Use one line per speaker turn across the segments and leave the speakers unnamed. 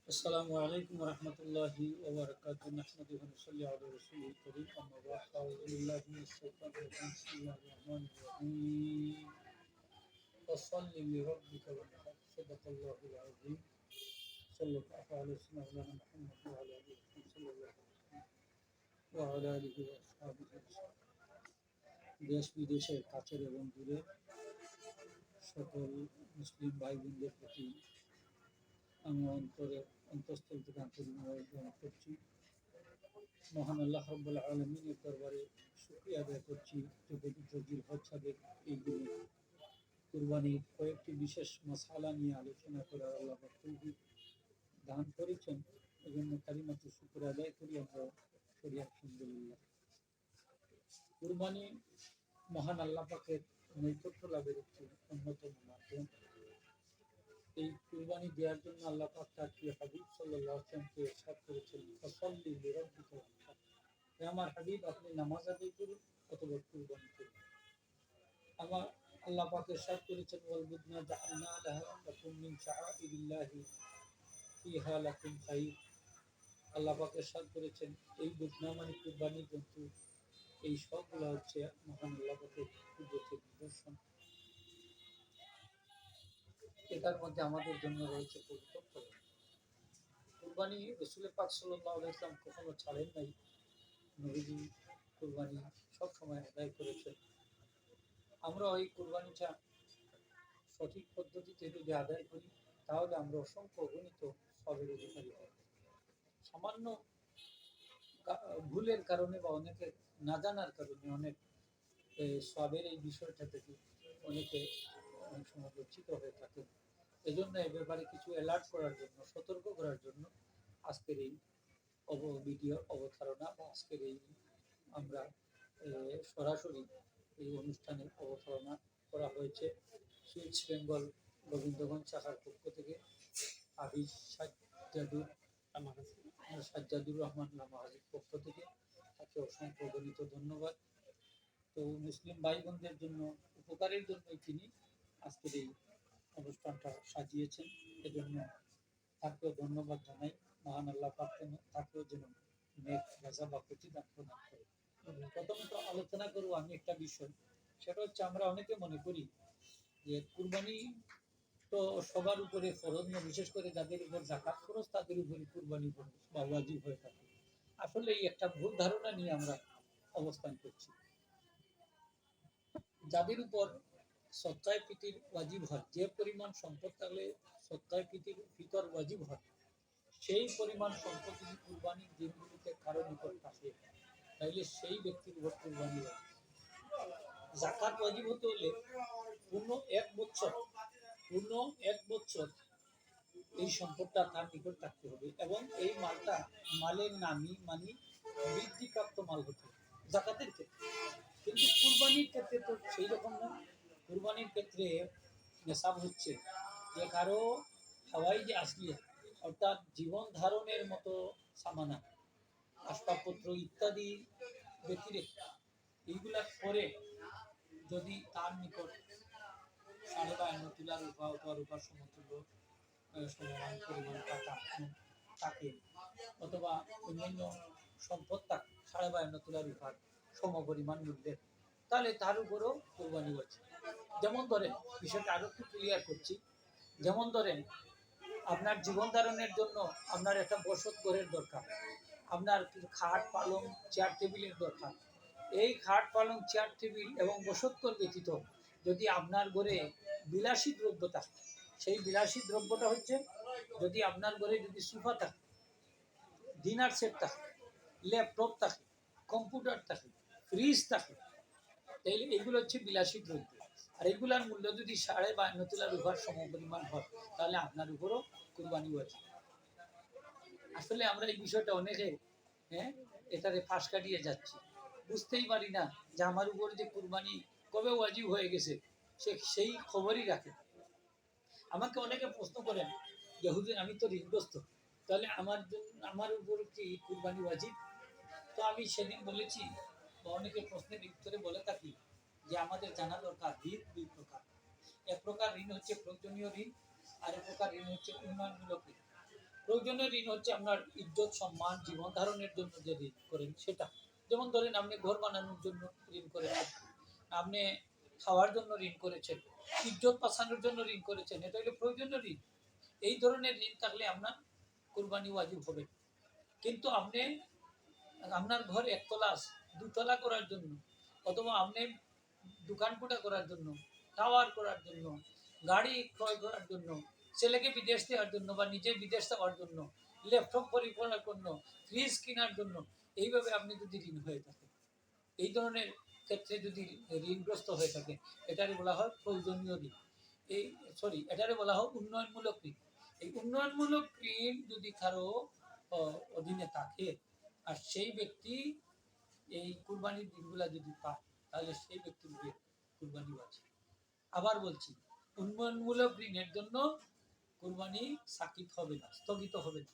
السلام عليكم ورحمة الله وبركاته. نحمده ونصلي على رسوله الكريم. أما بعد أعوذ بالله من الشيطان الرجيم. بسم الله الرحمن الرحيم. فصل لربك وانحر. صدق الله العظيم. صلى الله على سيدنا محمد وعلى آله صلى الله عليه وسلم وعلى آله وأصحابه وسلم. দেশ বিদেশের কাছের এবং দূরের সকল মুসলিম ভাই বোনদের প্রতি আমি অন্তঃস্থল থেকে আন্তরিক গ্রহণ করছি। মহান আল্লাহ রাব্বুল আলামিনের দরবারে শুকরিয়া আদায় করছি যে পবিত্র জিলহজ সাদের এই দিনে কুরবানির কয়েকটি বিশেষ মাসআলা নিয়ে আলোচনা করার আল্লাহ তৌফিক দান করেছেন। এজন্য কালিমাতুশ শুকর আদায় করি আমরা করি আলহামদুলিল্লাহ। কুরবানি মহান আল্লাহ পাকের নৈকট্য লাভের একটি অন্যতম মাধ্যম। এই কুরবানি দেওয়ার জন্য আল্লাহ পাক তার প্রিয় হাবিব সাল্লাল্লাহু আলাইহি ওয়াসাল্লামকে ইরশাদ করেছেন, ফাসাল্লি লিরাব্বিকা ওয়ানহার। হে আমার হাবিব, আপনি নামাজ আদায় করুন অথবা কুরবানি করুন। আমার আল্লাহ পাক ইরশাদ করেছেন, ওয়াল বুদনা জাআলনা লাকুম মিন শাআইরিল্লাহি ফিহা লাকুম খায়র। আল্লাহ পাক ইরশাদ করেছেন, এই বুদনা মানে কুরবানি জন্তু, এই সবগুলো হচ্ছে মহান আল্লাহ পাকের কুদরতের নিদর্শন। এটার মধ্যে আমাদের জন্য রয়েছে পবিত্র ফরজ। কুরবানি রাসূল পাক সাল্লাল্লাহু আলাইহি ওয়াসাল্লাম কখনো ছাড়েন নাই। নবীজি কুরবানি সব সময় আদায় করেছেন। আমরা ওই কুরবানিটা সঠিক পদ্ধতিতে যদি আদায় করি তাহলে আমরা অসংখ্য অগণিত সবের অধিকারী হব। সামান্য ভুলের কারণে বা অনেকের না জানার কারণে অনেক সবের এই বিষয়টা থেকে অনেকে অনেক সময় বঞ্চিত হয়ে থাকে। এজন্য এ ব্যাপারে কিছু অ্যালার্ট করার জন্য, সতর্ক করার জন্য আজকের এই ভিডিও অবতারণা বা আজকের এই আমরা সরাসরি এই অনুষ্ঠানের অবতারণা করা হয়েছে সুইচ বেঙ্গল গোবিন্দগঞ্জ শাখার পক্ষ থেকে। হাফিজ সাজ্জাদুর রহমান লামাহাজির পক্ষ থেকে তাকে অসংখ্য গণিত ধন্যবাদ। তো মুসলিম ভাই বোনদের জন্য উপকারের জন্যই তিনি আজকের এই অনুষ্ঠানটা সাজিয়েছেন। এজন্য তাকেও ধন্যবাদ জানাই। মহান আল্লাহ পাক তাকেও যেন নেক রাজা বা প্রতিদান প্রদান করে। প্রথমত আলোচনা করব আমি একটা বিষয়, সেটা হচ্ছে আমরা অনেকে মনে করি যে কুরবানি তো সবার উপরে ফরজ না, বিশেষ করে যাদের উপর যাকাত ফরজ তাদের উপরে কুরবানি ফরজ বা ওয়াজিব হয়ে থাকে। আসলে এই একটা ভুল ধারণা নিয়ে আমরা অবস্থান করছি। যাদের উপর সদকায়ে ফিতির ওয়াজিব হয়, যে পরিমাণ সম্পদ থাকলে সদকায়ে ফিতর ওয়াজিব হয়, সেই পরিমাণ সম্পদ যদি কুরবানির দিনগুলিতে কারো নিকট থাকে তাহলে সেই ব্যক্তির উপর কুরবানি ওয়াজিব। যাকাত ওয়াজিব হতে হলে পূর্ণ এক বছর এই সম্পদটা তার নিকট থাকতে হবে এবং এই মালটা মালের নামি মানে বৃদ্ধিপ্রাপ্ত মাল হতে হবে যাকাতের ক্ষেত্রে। কিন্তু কুরবানির ক্ষেত্রে তো সেই রকম না। কুরবানির ক্ষেত্রে নেশাব হচ্ছে যে কারো হাওয়াই যে আসলিয়া, অর্থাৎ জীবন ধারণের মতো সামানা, আসবাবপত্র ইত্যাদি ব্যতিরেক এইগুলার পরে যদি তার নিকট 52.5 তুলা রূপা অথবা রূপার সমতুল্য সমমান পরিমাণ টাকা থাকে অথবা অন্যান্য সম্পদ থাকে 52.5 তুলা রূপার সম পরিমাণ মূল্যের, তাহলে তার উপরও কোরবানি আছে। যেমন ধরেন, বিষয়টা আরো একটু ক্লিয়ার করছি, যেমন ধরেন আপনার জীবন ধারণের জন্য আপনার একটা বসত ঘরের দরকার, আপনার কিছু খাট পালং চেয়ার টেবিলের দরকার। এই খাট পালং চেয়ার টেবিল এবং বসত ঘর ব্যতীত যদি আপনার ঘরে বিলাসী দ্রব্য থাকে, সেই বিলাসী দ্রব্যটা হচ্ছে যদি আপনার ঘরে যদি সোফা থাকে, ডিনার সেট থাকে, ল্যাপটপ থাকে, কম্পিউটার থাকে, ফ্রিজ থাকে, তাইলে এগুলো হচ্ছে বিলাসী দ্রব্য। আর এগুলার মূল্য যদি 52.5 তুলা রূপার সমপরিমাণ হয় তাহলে আপনার উপরও কুরবানি ওয়াজিব। আসলে আমরা এই বিষয়টা অনেকে এটারে ফাঁস কাটিয়ে যাচ্ছি, বুঝতেই পারি না যে আমার উপর যে কুরবানি কবে ওয়াজিব হয়ে গেছে সেই খবরই রাখে। আমাকে অনেকে প্রশ্ন করেন যে হুজুর আমি তো ঋণগ্রস্ত, তাহলে আমার উপর কি কুরবানি ওয়াজিব? তো আমি সেদিন বলেছি বা অনেকে প্রশ্নের উত্তরে বলে থাকি যে আমাদের জানা দরকার ঋণ দুই প্রকার। এক প্রকার ঋণ হচ্ছে প্রয়োজনীয় ঋণ, আর এক প্রকার ঋণ হচ্ছে উন্নয়নমূলক ঋণ। প্রয়োজনীয় প্রয়োজনীয় ঋণ হচ্ছে আপনার ইজ্জত সম্মান জীবন ধারণের জন্য যে ঋণ করেন সেটা। যেমন ধরেন আপনি ঘর বানানোর জন্য ঋণ করেছেন, আপনি খাওয়ার জন্য ঋণ করেছেন, ইজ্জত বাঁচানোর জন্য ঋণ করেছেন, এটা হলো প্রয়োজনীয় ঋণ। এই ধরনের ঋণ থাকলে আপনার কুরবানি ওয়াজিব হবে। কিন্তু আপনি আপনার ঘর একতলা আছে, দুতলা করার জন্য, অথবা আপনি দোকান কোটা করার জন্য, টাওয়ার করার জন্য, গাড়ি ক্রয় করার জন্য, ছেলেকে বিদেশ দেওয়ার জন্য বা নিজে বিদেশ যাওয়ার জন্য, ল্যাপটপ পরিচালনার জন্য, ফ্রিজ কেনার জন্য, এইভাবে আপনি যদি ঋণ হয়ে থাকে, এই ধরনের ক্ষেত্রে যদি ঋণগ্রস্ত হয়ে থাকে, এটারে বলা হয় প্রয়োজনীয় ঋণ। এই এটারে বলা হয় উন্নয়নমূলক ঋণ। এই উন্নয়নমূলক ঋণ যদি কারো অধীনে থাকে আর সেই ব্যক্তি এই কুরবানির দিনগুলা যদি পায়, তাহলে সেই ব্যক্তির বিয়ে কুরবানি আছে। আবার বলছি, উন্নয়নমূলক ঋণের জন্য কুরবানি সাকিত হবে না, স্থগিত হবে না,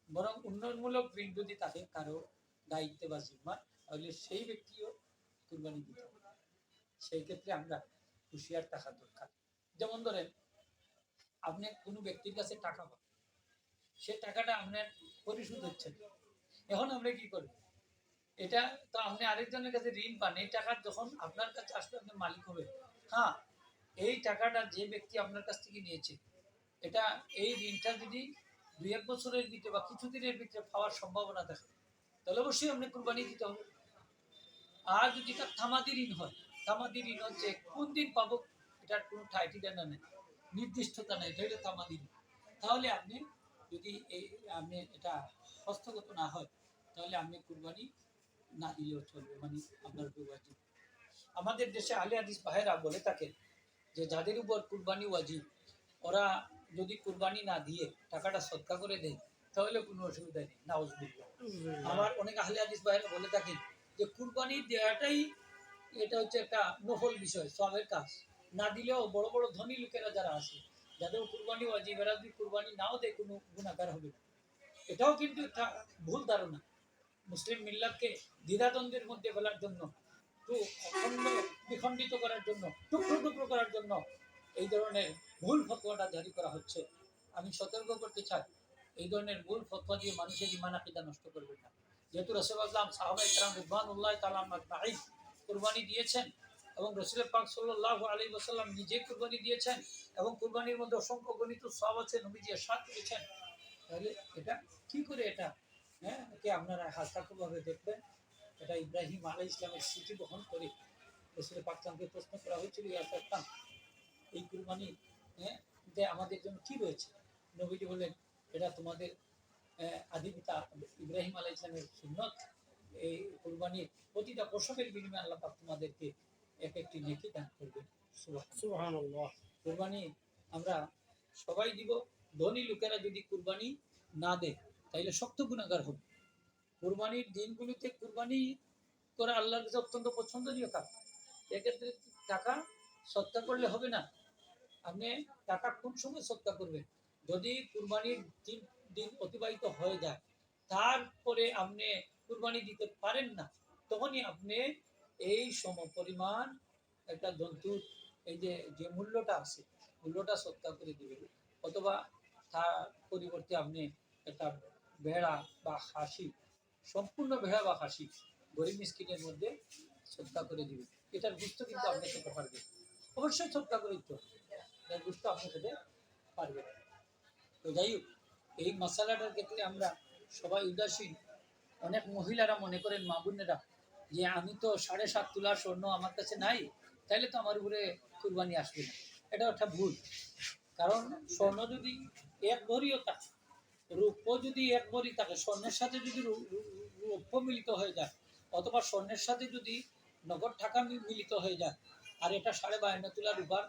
বরং উন্নয়নমূলক ঋণ যদি তাকে কারো দায়িত্বে বা জিম্মা, তাহলে সেই ব্যক্তিও কুরবানি দিতে হবে। সেই ক্ষেত্রে আমরা হুঁশিয়ার থাকা দরকার। যেমন ধরেন আপনি কোনো ব্যক্তির কাছে টাকা পান, সে টাকাটা আপনার পরিশোধ হচ্ছে না, এখন আমরা কি করব? এটা তো আপনি আরেকজনের কাছে ঋণ পান, এই টাকা যখন আপনার কাছে আসলে আপনি মালিক হবে। হ্যাঁ, এই টাকাটা যে ব্যক্তি আপনার কাছ থেকে নিয়েছে, এটা এই ঋণটা যদি 2-1 বছরের ভিতরে বা কিছুদিনের ভিতরে পাওয়ার সম্ভাবনা থাকে, তাহলে অবশ্যই আপনি কুরবানি দিতে হবে। আর যদি তার থামাদি ঋণ হয়, থামাদি ঋণ হচ্ছে কোন দিন পাবো এটার কোনো ঠিকানা নেই, নির্দিষ্টতা নেই, এটা হলো থামাদি ঋণ। তাহলে আপনি যদি আপনি এটা হস্তগত না হয়, তাহলে আপনি কুরবানি না দিলেও চলবে, মানে আপনার উপর ওয়াজিব। আমাদের দেশে আহলে হাদিস ভাইরা বলে থাকে যে যাদের উপর কুরবানি ওয়াজিব, ওরা যদি কুরবানি না দিয়ে টাকাটা সদকা করে দেয়, তাহলে কোনো অসুবিধা নেই, নাউজুবিল্লাহ। আমার অনেক আহলে হাদিস ভাইরা বলে থাকে যে কুরবানি দেওয়াটাই এটা হচ্ছে একটা নফল বিষয়, সওয়াবের কাজ। না দিলেও বড় বড় ধনী লোকেরা যারা আছে, যাদের কুরবানি ওয়াজিব, এরা যদি কুরবানি নাও দেয়, কোনো গুনাহগার হবে না। এটাও কিন্তু একটা ভুল ধারণা, মুসলিম মিল্লাতকে দ্বিধাদ্বন্দ্বের মধ্যে ফেলার জন্য, তো অখণ্ড বিখণ্ডিত করার জন্য, টুকরো টুকরো করার জন্য এই ধরনের ভুল ফতোয়াটা জারি করা হচ্ছে। আমি সতর্ক করতে চাই, এই ধরনের ভুল ফতোয়া দিয়ে মানুষের ঈমান আকীদা নষ্ট করবেন না। যেহেতু রাসূলুল্লাহ সাহাবায়ে কেরাম রিদওয়ানুল্লাহি তাআলা আলাইহিম কুরবানি দিয়েছেন, এবং রাসূল পাক সাল্লাল্লাহু আলাইহি ওয়াসাল্লাম নিজে কুরবানি দিয়েছেন, এবং কুরবানির মধ্যে অসংখ্য গণিত সওয়াব আছে, নবীজি ইরশাদ করেছেন। তাহলে এটা কি করে এটা কে আপনারা হাস্তাক্ষরভাবে দেখবেন? এটা ইব্রাহিম আলাইহিস সালামের স্মৃতি বহন করে রাসূল পাক সাল্লাল্লাহু প্রশ্ন করা হয়েছিল, ইয়া সাল্লাম, এই কুরবানি যে আমাদের জন্য কি রয়েছে? নবীজি বললেন, এটা তোমাদের আদি পিতা ইব্রাহিম আলাইহিস সালামের সুন্নত। এই কুরবানির প্রতিটা পশমের বিনিময়ে আল্লাহ পাক তোমাদেরকে এক একটি নেকি দান করবেন। সুবহানাল্লাহ। কুরবানি আমরা সবাই দিব। ধনী লোকেরা যদি কুরবানি না দেয়, তাইলে শক্ত গুনাহগার হবে। কুরবানির দিনগুলিতে কুরবানি করা আল্লাহর কাছে অত্যন্ত পছন্দনীয় কাজ। এক্ষেত্রে টাকা সৎকা করলে হবে না। আপনি টাকা কোন সময় সৎকা করবেন? যদি কুরবানির দিন অতিবাহিত হয়ে যায়, তারপরে আপনি কুরবানি দিতে পারেন না, তখনই আপনি এই সমপরিমাণ একটা জন্তুর এই যে মূল্যটা আছে, মূল্যটা সৎকা করে দিবেন। অথবা তার পরিবর্তে আপনি একটা ভেড়া বা খাসি, সম্পূর্ণ ভেড়া বা খাসি গরিব মিসকিনের মধ্যে সৎকা করে দিবেন। এটার গুস্ত কিন্তু আপনি খেতে পারবেন, অবশ্যই সৎকা করে দিতে হবে, এটার গুস্ত আপনি খেতে পারবেন। তো যাই হোক, এই মশালাটার ক্ষেত্রে আমরা সবাই উদাসীন। অনেক মহিলারা মনে করেন, মা বোনেরা, যে আমি তো 7.5 তোলা স্বর্ণ আমার কাছে নাই, তাহলে তো আমার উপরে কুরবানি আসবে না। এটা একটা ভুল। কারণ স্বর্ণ যদি 1 ভরিও থাকে, রৌপ্য যদি 1 ভরি থাকে, স্বর্ণের সাথে যদি রৌপ্য মিলিত হয়ে যায়, অথবা স্বর্ণের সাথে যদি নগদ টাকা মিলিত হয়ে যায়, আর এটা 52.5 তোলা রূপার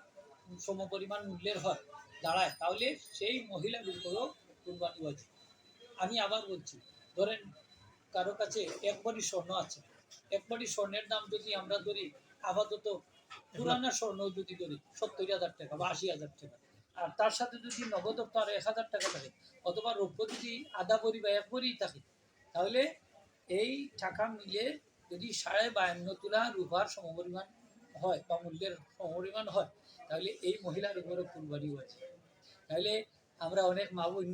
সমপরিমাণ মূল্যের হয় দাঁড়ায়, তাহলে সেই মহিলার উপরও কুরবানি ওয়াজিব। আমি আবার বলছি, ধরেন কারো কাছে 1 ভরি স্বর্ণ আছে, 1 ভরি স্বর্ণের দাম যদি আমরা ধরি, আপাতত পুরানা স্বর্ণ যদি ধরি 70,000 টাকা বা 80,000 টাকা, আর তার সাথে যদি নগদ তার 1,000 টাকা থাকে, অথবা রৌপ্য যদি আধা ভরি বা 1 ভরি থাকে, তাহলে এই টাকা মিলে যদি 52.5 তোলা রূপার সমপরিমাণ হয় বা মূল্যের সমপরিমাণ হয়, তাহলে এই মহিলার উপরে কুরবানি হয়েছে। তাহলে আমরা অনেক মা বোন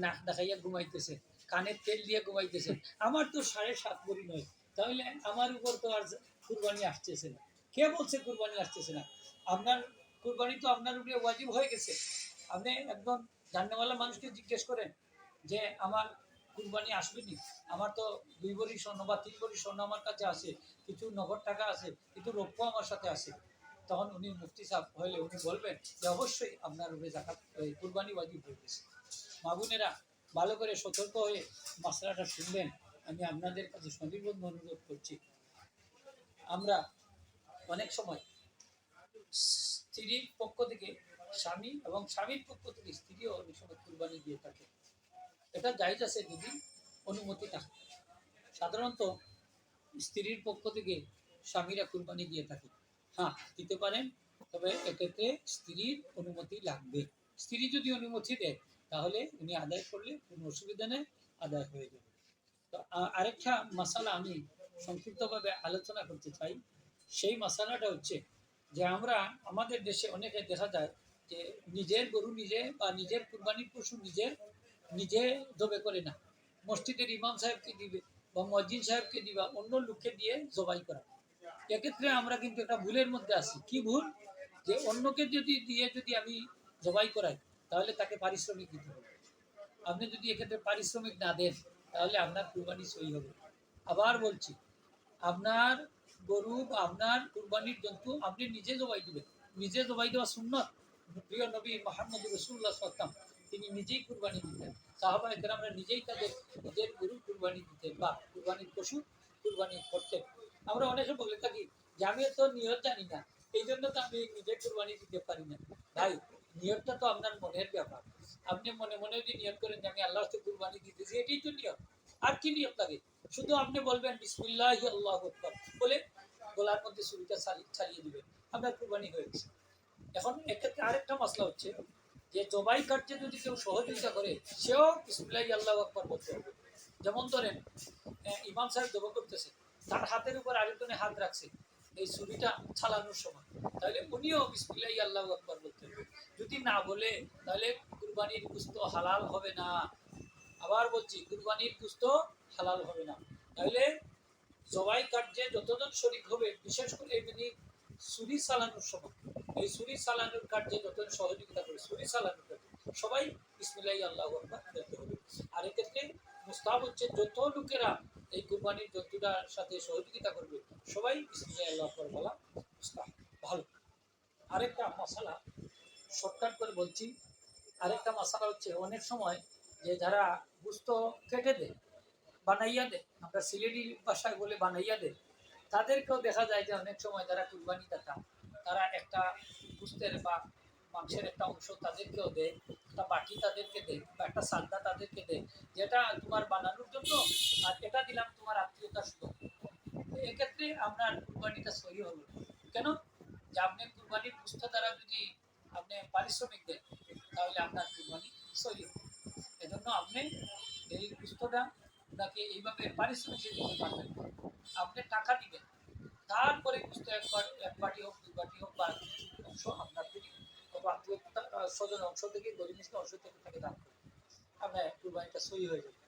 নাক দেখাইয়া ঘুমাইতেছে, কানের তেল দিয়ে ঘুমাইতেছে। আমার তো 7.5 ভরি নয়, তাহলে আমার উপর তো আর কুরবানি আসতেছে না। কে বলছে কুরবানি আসতেছে না? আপনার কুরবানি তো আপনার উপরে ওয়াজিব হয়ে গেছে। আপনি একদম জাননেওয়ালা মানুষকে জিজ্ঞেস করেন যে আমার কুরবানি আসবে নি? আমার তো 2 ভরি স্বর্ণ বা 3 ভরি স্বর্ণ আমার কাছে আছে, কিছু নগদ টাকা আছে, কিছু রৌপ্য আমার সাথে আছে। তখন উনি মুফতি সাহেব হইলে উনি বলবেন যে অবশ্যই আপনার উপরে জাকাত কুরবানি ওয়াজিব হয়ে গেছে। মা বোনেরা, ভালো করে সতর্ক হয়ে মশলাটা শুনবেন। আমি আপনাদের কাছে সনির্বন্ধ অনুরোধ করছি। আমরা অনেক সময় স্ত্রীর পক্ষ থেকে স্বামী এবং স্বামীর পক্ষ থেকে স্ত্রীও অনেক সময় কুরবানি দিয়ে থাকে। এটা জায়েজ আছে যদি অনুমতি থাকে। সাধারণত স্ত্রীর পক্ষ থেকে স্বামীরা কুরবানি দিয়ে থাকে। হ্যাঁ, দিতে পারেন, তবে এক্ষেত্রে স্ত্রীর অনুমতি লাগবে। স্ত্রী যদি অনুমতি দেয় তাহলে উনি আদায় করলে কোনো অসুবিধা নেই, আদায় হয়ে যাবে। তো আরেকটা মশালা আমি সংক্ষিপ্তভাবে আলোচনা করতে চাই। সেই মশালাটা হচ্ছে যে আমরা আমাদের দেশে অনেকে দেখা যায় যে নিজের গরু নিজে বা নিজের কুরবানির পশু নিজে নিজে জবে করে না, মসজিদের ইমাম সাহেবকে দিবে বা মসজিদ সাহেবকে দিবা অন্য লোককে দিয়ে জবাই করা। এক্ষেত্রে আমরা কিন্তু একটা ভুলের মধ্যে আছি। কি ভুল? যে অন্যকে যদি আমি জবাই করাই তাহলে তাকে পারিশ্রমিক দিতে হবে। আপনি যদি এক্ষেত্রে পারিশ্রমিক না দেন তাহলে আপনার কুরবানি সই হবে। আবার বলছি, আপনার গরু বা আপনার কুরবানির জন্তু আপনি নিজে জবাই দিবেন। নিজে জবাই দেওয়া সুন্নত। প্রিয় নবী মুহাম্মদ রাসূলুল্লাহ সাল্লাল্লাহু আলাইহি ওয়াসাল্লাম তিনি নিজেই কুরবানি দিতেন। সাহাবায়ে কেরামরা নিজেই তাদের নিজের গরু কুরবানি দিতেন বা কুরবানির পশু কুরবানি করতেন। আমরা অনেকে বলে থাকি যে আমি তো নিয়ত জানি না, এই জন্য তো আমি নিজে কুরবানি দিতে পারি না। ভাই, নিয়তটা তো আপনার মনের ব্যাপার। আপনি মনে মনে যদি নিয়ত করেন যে আমি আল্লাহর কাছে কুরবানি দিতেছি, এটাই তো নিয়ত। আর কি নিয়ত লাগে? শুধু আপনি বলবেন বিসমিল্লাহি আল্লাহু আকবার বলে গলার মধ্যে ছুরিটা ছাড়িয়ে দিবেন, আপনার কুরবানি হয়ে গেছে। এখন এক্ষেত্রে আরেকটা মশলা হচ্ছে যে জবাই কার্যে যদি কেউ সহযোগিতা করে সেও বিসমিল্লাহি আল্লাহু আকবার বলতে হবে। যেমন ধরেন ইমাম সাহেব জবাই করতেছে, তার হাতের উপর আরেকজনে হাত রাখছে এই ছুরিটা চালানোর সময়, তাহলে উনিও বিসমিল্লাহি আল্লাহু আকবার বলতে হবে। যদি না বলে তাহলে কুরবানির গোশত হালাল হবে না। আবার বলছি, কুরবানির গোশত হালাল হবে না। তাহলে জবাই কার্যে যতজন শরীক হবে, বিশেষ করে এমনি ছুরি চালানোর সময়, এই ছুরি চালানোর কার্যে যতজন সহযোগিতা করে ছুরি চালানোর কার্যে সবাই বিসমিল্লাহি আল্লাহু আকবার বলতে হবে। আর এক্ষেত্রে মুস্তাহাব হচ্ছে যত লোকেরা এই কুরবানির জন্তুটার সাথে সহযোগিতা করবে সবাই বিসমিল্লাহি আল্লাহু আকবার বলা মুস্তাহাব। ভালো। আরেকটা মশালা শর্টকাট করে বলছি। আরেকটা মশালা হচ্ছে অনেক সময় যে যারা গোশত কেটে দেয়, বানাইয়া দেয়, আমরা সিলেটি ভাষায় বলে বানাইয়া দেয়, তাদেরকেও দেখা যায় যে অনেক সময় যারা কুরবানি দাতা তারা একটা গোশতের বা মাংসের একটা অংশ তাদেরকেও দেয়, একটা বাটি তাদেরকে দেয় বা একটা সাদা তাদেরকে দেয়, যেটা তোমার বানানোর জন্য, আর এটা দিলাম তোমার আত্মীয়তার সুযোগ। এক্ষেত্রে আপনার কুরবানিটা সহি হলো। কেন? যে আপনি কুরবানির গোশত দ্বারা যদি আপনি পারিশ্রমিক দেন তাহলে আপনার কুরবানি সহি হবে। এজন্য আপনি এই গোশতটা ওনাকে এইভাবে পারিশ্রমিক দিতে পারবেন। আপনি টাকা দিবেন, তারপরে গোশত এক বাটি হোক 2 বাটি হোক বা কিছু অংশ আপনার থেকে কত আত্মীয়তা স্বজন অংশ থেকে গরিব অংশ থেকে তাকে দান করবেন। আপনার কুরবানিটা সহি হয়ে যাবে।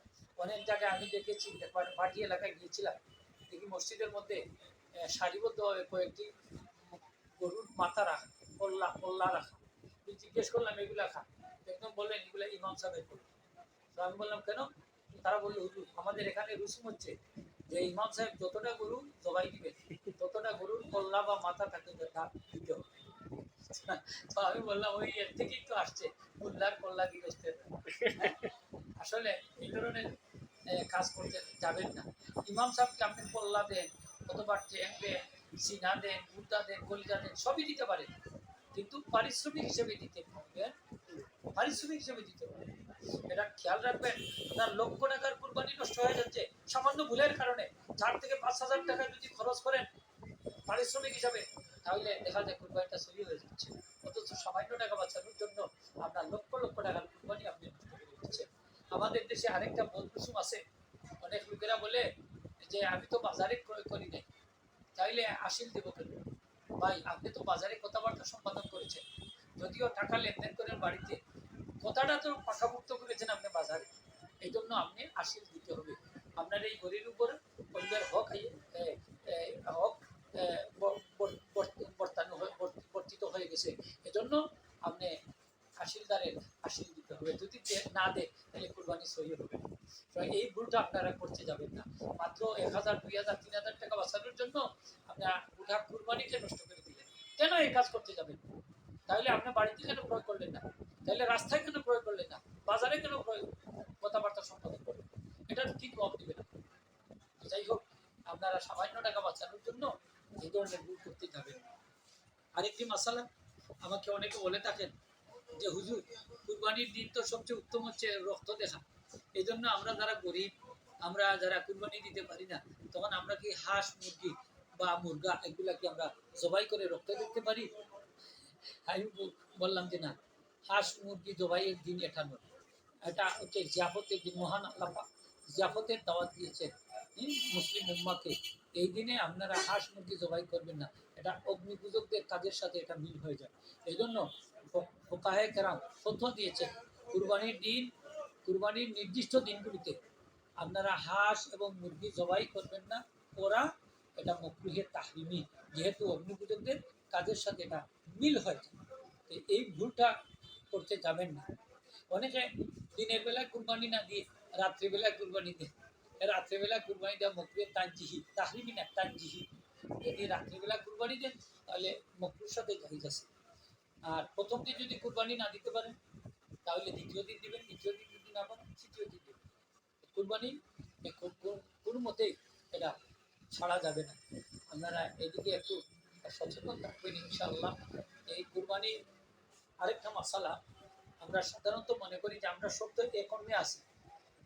অনেক জায়গায় আমি দেখেছি, একবার মাটি এলাকায় গিয়েছিলাম, দেখি মসজিদের মধ্যে সারিবদ্ধভাবে কয়েকটি গরুর মাথা রাখা, কল্লা রাখা। আমি জিজ্ঞেস করলাম এগুলা খা, একদম বললেন এগুলা ইমাম সাহেবের করবে। তো আমি বললাম কেন? তারা বললো হুজুর আমাদের এখানে রসুম হচ্ছে যে ইমাম সাহেব যতটা গরু জবাই দিবে ততটা গরুর কল্লা বা মাথা তাকে দিতে হবে। তো আমি বললাম ওই এর থেকেই তো আসছে মোল্লার কল্লা গৃহস্থের। আসলে এই ধরনের কাজ করতে যাবেন না। ইমাম সাহেবকে আপনি কল্লা দেন অথবা ট্যাং দেন, সিনা দেন, গুর্দা দেন, কলিজা দেন, সবই দিতে পারেন, কিন্তু পারিশ্রমিক হিসেবে দিতে পারবেন, পারিশ্রমিক হিসেবে দিতে পারবেন। এটা খেয়াল রাখবেন। তার লক্ষ টাকার কুরবানি নষ্ট হয়ে যাচ্ছে সামান্য ভুলের কারণে। 4 থেকে 5,000 টাকা যদি খরচ করেন পারিশ্রমিক হিসাবে, তাহলে দেখা যায় কুরবানিটা সহি হয়ে যাচ্ছে। অথচ সামান্য টাকা বাঁচানোর জন্য আপনার লক্ষ লক্ষ টাকার কুরবানি আপনি নষ্ট করে দিচ্ছেন। আমাদের দেশে আরেকটা বদকুসুম আছে, অনেক লোকেরা বলে যে আমি তো বাজারে ক্রয় করি নাই, তাইলে আসিল দেবো কেন? ভাই, আপনি তো বাজারে কথাবার্তা সম্পাদন করেছেন, যদিও টাকা লেনদেন করেন বাড়িতে, কথাটা তো পাকাপুক্ত করেছেন আপনি বাজারে, এই জন্য আপনি আশীল দিতে হবে। আপনার এই গরির উপরে অন্যের হক হক বর্তিত হয়ে গেছে, এজন্য আপনি আশিলদারের আশীল দিতে হবে। যদি না দেয় তাহলে কোরবানি সহি হবে না। এই ভুলটা আপনারা করতে যাবেন না। মাত্র 1000, 2000, 3000 টাকা বাঁচানোর জন্য আপনার গোটা কোরবানিকে নষ্ট করে দিলেন। কেন এই কাজ করতে যাবেন? তাহলে আপনি বাড়িতে কেন প্রয়োগ করলেন না? তাহলে রাস্তায় কেন প্রয়োগ করলেন না? বাজারে কেন কথাবার্তা সম্পাদন করলেন? এটা ঠিক কম দিবে না। যাই হোক, আপনারা সামান্য টাকা বাঁচানোর জন্য এই ধরনের ভুল করতে যাবেন না। আরেকটি মাসালা, আমাকে অনেকে বলে থাকেন যে হুজুর, কুরবানির দিন তো সবচেয়ে উত্তম হচ্ছে রক্ত দেখা, এই জন্য আমরা যারা গরিব, আমরা যারা কুরবানি দিতে পারি না, তখন আমরা কি হাঁস মুরগি বা মুরগা এগুলা কি আমরা জবাই করে রক্ত দেখতে পারি? আমি বললাম যে না, হাঁস মুরগি জবাইয়ের দিন এটা নয়, এটা হচ্ছে জিয়াফতের দিন। মহান আল্লাহ পাক জিয়াফতের দাওয়াত দিয়েছেন মুসলিম উম্মাকে। এই দিনে আপনারা হাঁস মুরগি জবাই করবেন না, এটা অগ্নি পূজকদের কাজের সাথে এটা মিল হয়ে যায়। এই জন্য ফুকাহে কেরাম তথ্য দিয়েছেন কুরবানির দিন, কুরবানির নির্দিষ্ট দিনগুলিতে আপনারা হাঁস এবং মুরগি জবাই করবেন না। ওরা এটা মকরুহে তাহরিমি, যেহেতু অগ্নিপূজকদের কাজের সাথে এটা মিল হয়েছে। এই ভুলটা করতে যাবেন না। অনেকে দিনের বেলায় কুরবানি না দিয়ে রাত্রিবেলায় কুরবানি দেয়। রাত্রিবেলা কুরবানি দেওয়া মকরুহে তানজিহি, তাহরিমি না, তানজিহি। যদি রাত্রিবেলা কুরবানি দেন তাহলে মকরুর সাথে জায়েজ আছে। আর প্রথম দিন যদি কুরবানি না দিতে পারেন তাহলে দ্বিতীয় দিন দিবেন, দ্বিতীয় দিন যদি না পারেন তৃতীয় দিন দিবেন। কুরবানি কোনো মতেই এটা ছাড়া যাবে না। আপনারা এদিকে একটু সচেতন থাকবেন ইনশাআল্লাহ। এই কুরবানি আরেকটা মশালা, আমরা সাধারণত মনে করি যে আমরা সব তো এ কর্মে আছি।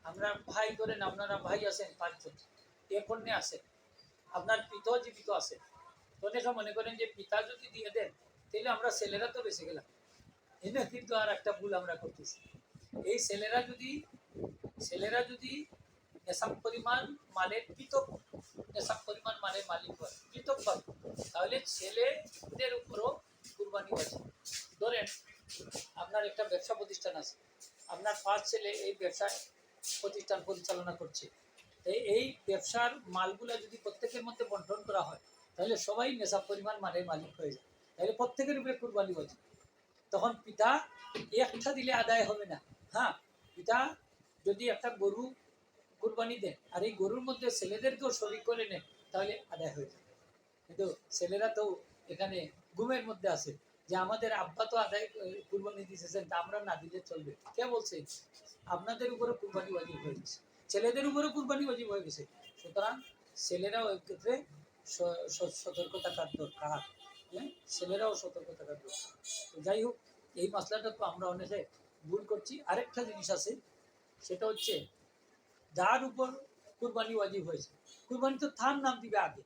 আমরা ভাই ধরেন, আপনারা ভাই আছেন 5 জন, এ কর্মে আছেন, আপনার পিতাও জীবিত আছে। অনেকে মনে করেন যে পিতা যদি দিয়ে দেন তাহলে আমরা ছেলেরা তো বেঁচে গেলাম। এটা কিন্তু আর একটা ভুল আমরা করতেছি। এই ছেলেরা যদি নেশাব পরিমাণ মালের পৃথক, নেশাব পরিমাণ মালের মালিক হয় পৃথকভাবে, তাহলে ছেলেদের উপরও কুরবানি আছে। ধরেন আপনার একটা ব্যবসা প্রতিষ্ঠান আছে, আপনার 5 ছেলে এই ব্যবসা প্রতিষ্ঠান পরিচালনা করছে। এই ব্যবসার মালগুলা যদি প্রত্যেকের মধ্যে বন্টন করা হয় তাহলে সবাই নেশাব পরিমাণ মালের মালিক হয়ে যায়, তাহলে প্রত্যেকের উপরে কুরবানি আছে। তখন পিতা একটা দিলে আদায় হবে না। হ্যাঁ, পিতা যদি একটা গরু কুরবানি দেন আর এই গরুর মধ্যে ছেলেদেরকেও শরীক করে নেন তাহলে আদায় হয়ে যাবে। কিন্তু ছেলেরা তো এখানে ঘুমের মধ্যে আছে যে আমাদের আব্বা তো আদায় কুরবানি দিতেছেন, তা আমরা না দিলে চলবে। কে বলছে? আপনাদের উপরে কুরবানি ওয়াজিব হয়ে গেছে, ছেলেদের উপরে কুরবানি ওয়াজিব হয়ে গেছে। সুতরাং ছেলেরাও এই ক্ষেত্রে সতর্ক থাকার দরকার। হ্যাঁ, ছেলেরাও সতর্ক থাকার দরকার। তো যাই হোক, এই মশলাটা তো আমরা অনেকে ভুল করছি। আরেকটা জিনিস আছে, সেটা হচ্ছে যার উপর কুরবানি ওয়াজিব হয়েছে, কুরবানি তো তার নাম দিবে আগে।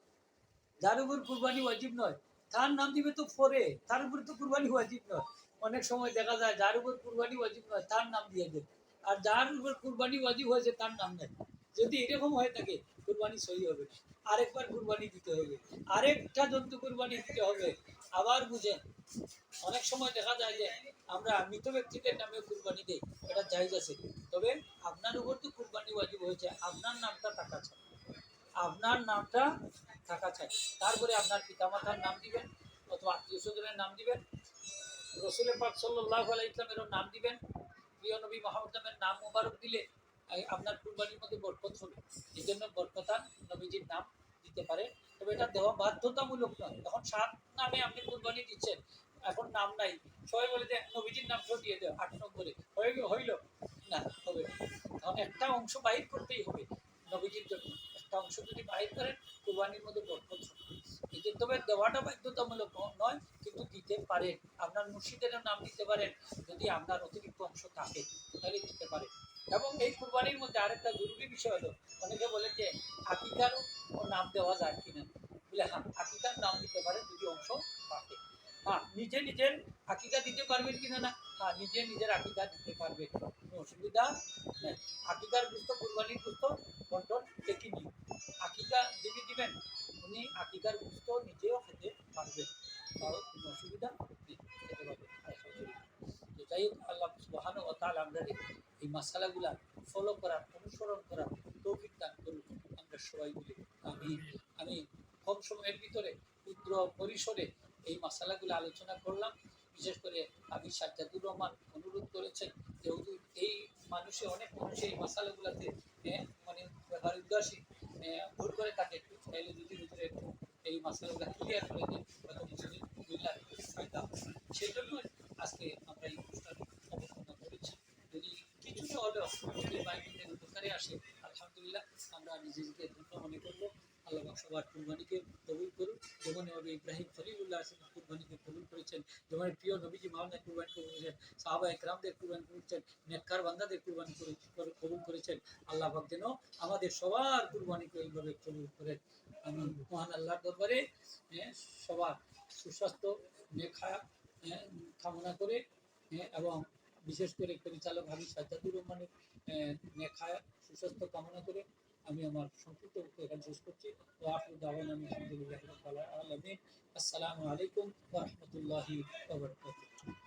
যার উপর কুরবানি ওয়াজিব নয় তার নাম দিবে তো পরে, তার উপরে তো কুরবানি ওয়াজিব নয়। অনেক সময় দেখা যায় যার উপর কুরবানি ওয়াজিব নয় তার নাম দিয়ে দেয়, আর যার উপর কুরবানি ওয়াজিব হয়েছে তার নাম নেই। যদি এরকম হয়ে থাকে কুরবানি সহি হবে না, আরেকবার কুরবানি দিতে হবে, আরেকটা জন্তু কুরবানি দিতে হবে। আবার বুঝেন, অনেক সময় দেখা যায় যে আমরা মৃত ব্যক্তিদের নামে কুরবানি দেই, এটা জায়েজ আছে। তবে আপনার উপর তো কুরবানি ওয়াজিব হয়েছে, আপনার নামটা থাকা চাই, আপনার নামটা থাকা চাই। তারপরে আপনার পিতামাতার নাম দিবেন অথবা আত্মীয় স্বজনের নাম দিবেন, রসুলের পাক সাল্লাল্লাহু আলাইহি ওয়াসাল্লামেরও নাম দিবেন। প্রিয় নবী মুহাম্মদ নামের নাম মোবারক দিলে আপনার কুরবানির মধ্যে বরকত হবে। এই জন্য বরকতান নবীজির নাম দিতে পারে, তবে এটা দেওয়া বাধ্যতামূলক নয়। এখন 7 নামে আপনি কুরবানি দিচ্ছেন, এখন নাম নাই, সবাই বলে যে নবীজির নামটাও দিয়ে দেয় 8 নম্বরে, হইল না, হবে না। তখন একটা অংশ বাহির করতেই হবে নবীজির জন্য। একটা অংশ যদি বাহির করেন কুরবানির মধ্যে বরকত হবে। এই যে তবে দেওয়াটা বাধ্যতামূলক নয়, কিন্তু দিতে পারেন। আপনার মুর্শিদেরও নাম দিতে পারেন, যদি আপনার অতিরিক্ত অংশ থাকে তাহলে দিতে পারেন। এবং এই কুরবানির মধ্যে আরেকটা জরুরি বিষয় হলো, অনেকে বলেন যে আকিকারও নাম দেওয়া যায় কিনা, বলে হ্যাঁ, আকিকার নাম দিতে পারেন যদি অংশ থাকে। হ্যাঁ, নিজের আকিকা দিতে পারবেন কিনা না, হ্যাঁ, নিজের আকিকা দিতে পারবেন, কোনো অসুবিধা নেই। আকিকার গুস্ত কুরবানির গুস্ত বন্টন একই নিয়ম। আকিকা যিনি দিবেন উনি আকিকার গুস্ত নিজেও খেতে পারবেন, কারো কোনো অসুবিধা নেই, খেতে পারবেন। তো যাই হোক, আল্লাহ সুবহানাহু ওয়া তাআলা আমরা এই মাসালাগুলা ফলো করার, অনুসরণ করার তৌফিক দান করুন। আমরা সবাই মিলে আমি কম সময়ের ভিতরে ক্ষুদ্র পরিসরে এই মাসালাগুলো আলোচনা করলাম। বিশেষ করে আমি সাজ্জাদুর রহমান অনুরোধ করেছেন যে হুজুর এই অনেক মানুষ এই মাসালাগুলাতে মানে ব্যাপার উদাসীন ভুল করে থাকে, তাইলে যদি হুজুর একটু এই মাসালাগুলো ক্লিয়ার করে দেন হয়তো নিজেদের ফায়দা। সেই জন্য আজকে আমরা এই অনুষ্ঠান সম্পন্ন করেছি। যদি কিছুটা হলেও মুসলিম বাহিনীদের উপকারে আসে আলহামদুলিল্লাহ, আমরা নিজেদেরকে ধন্য মনে করবো। আল্লাহ সবার কুরবানিকে কবুল করুন। যেমন ইব্রাহিম খলিলুল্লাহ আসলাম কুরবানিকে কবুল করেছেন, যেমন প্রিয় নবীজি মোহাম্মদ কুরবানি করেছেন, সাহাবা একরামদের কুরবানি করেছেন, নেককার বান্দাদের কুরবানি কবুল করেছেন। আল্লাহ পাক যেন আমাদের সবার কুরবানিকে এইভাবে কবুল করেন। আমি মহান আল্লাহর দরবারে সবার সুস্বাস্থ্য নেক কামনা করে এবং বিশেষ করে পরিচালক হাবিব সাজ্জাদুর রহমানের নেক হায়াত সুস্বাস্থ্য কামনা করে আমি আমার সংক্ষিপ্ত এখানে শেষ করছি। আলহামদুলিল্লাহ রাব্বিল আলামিন। আসসালামু আলাইকুম ওয়া রাহমাতুল্লাহি ওয়া বারাকাতুহু।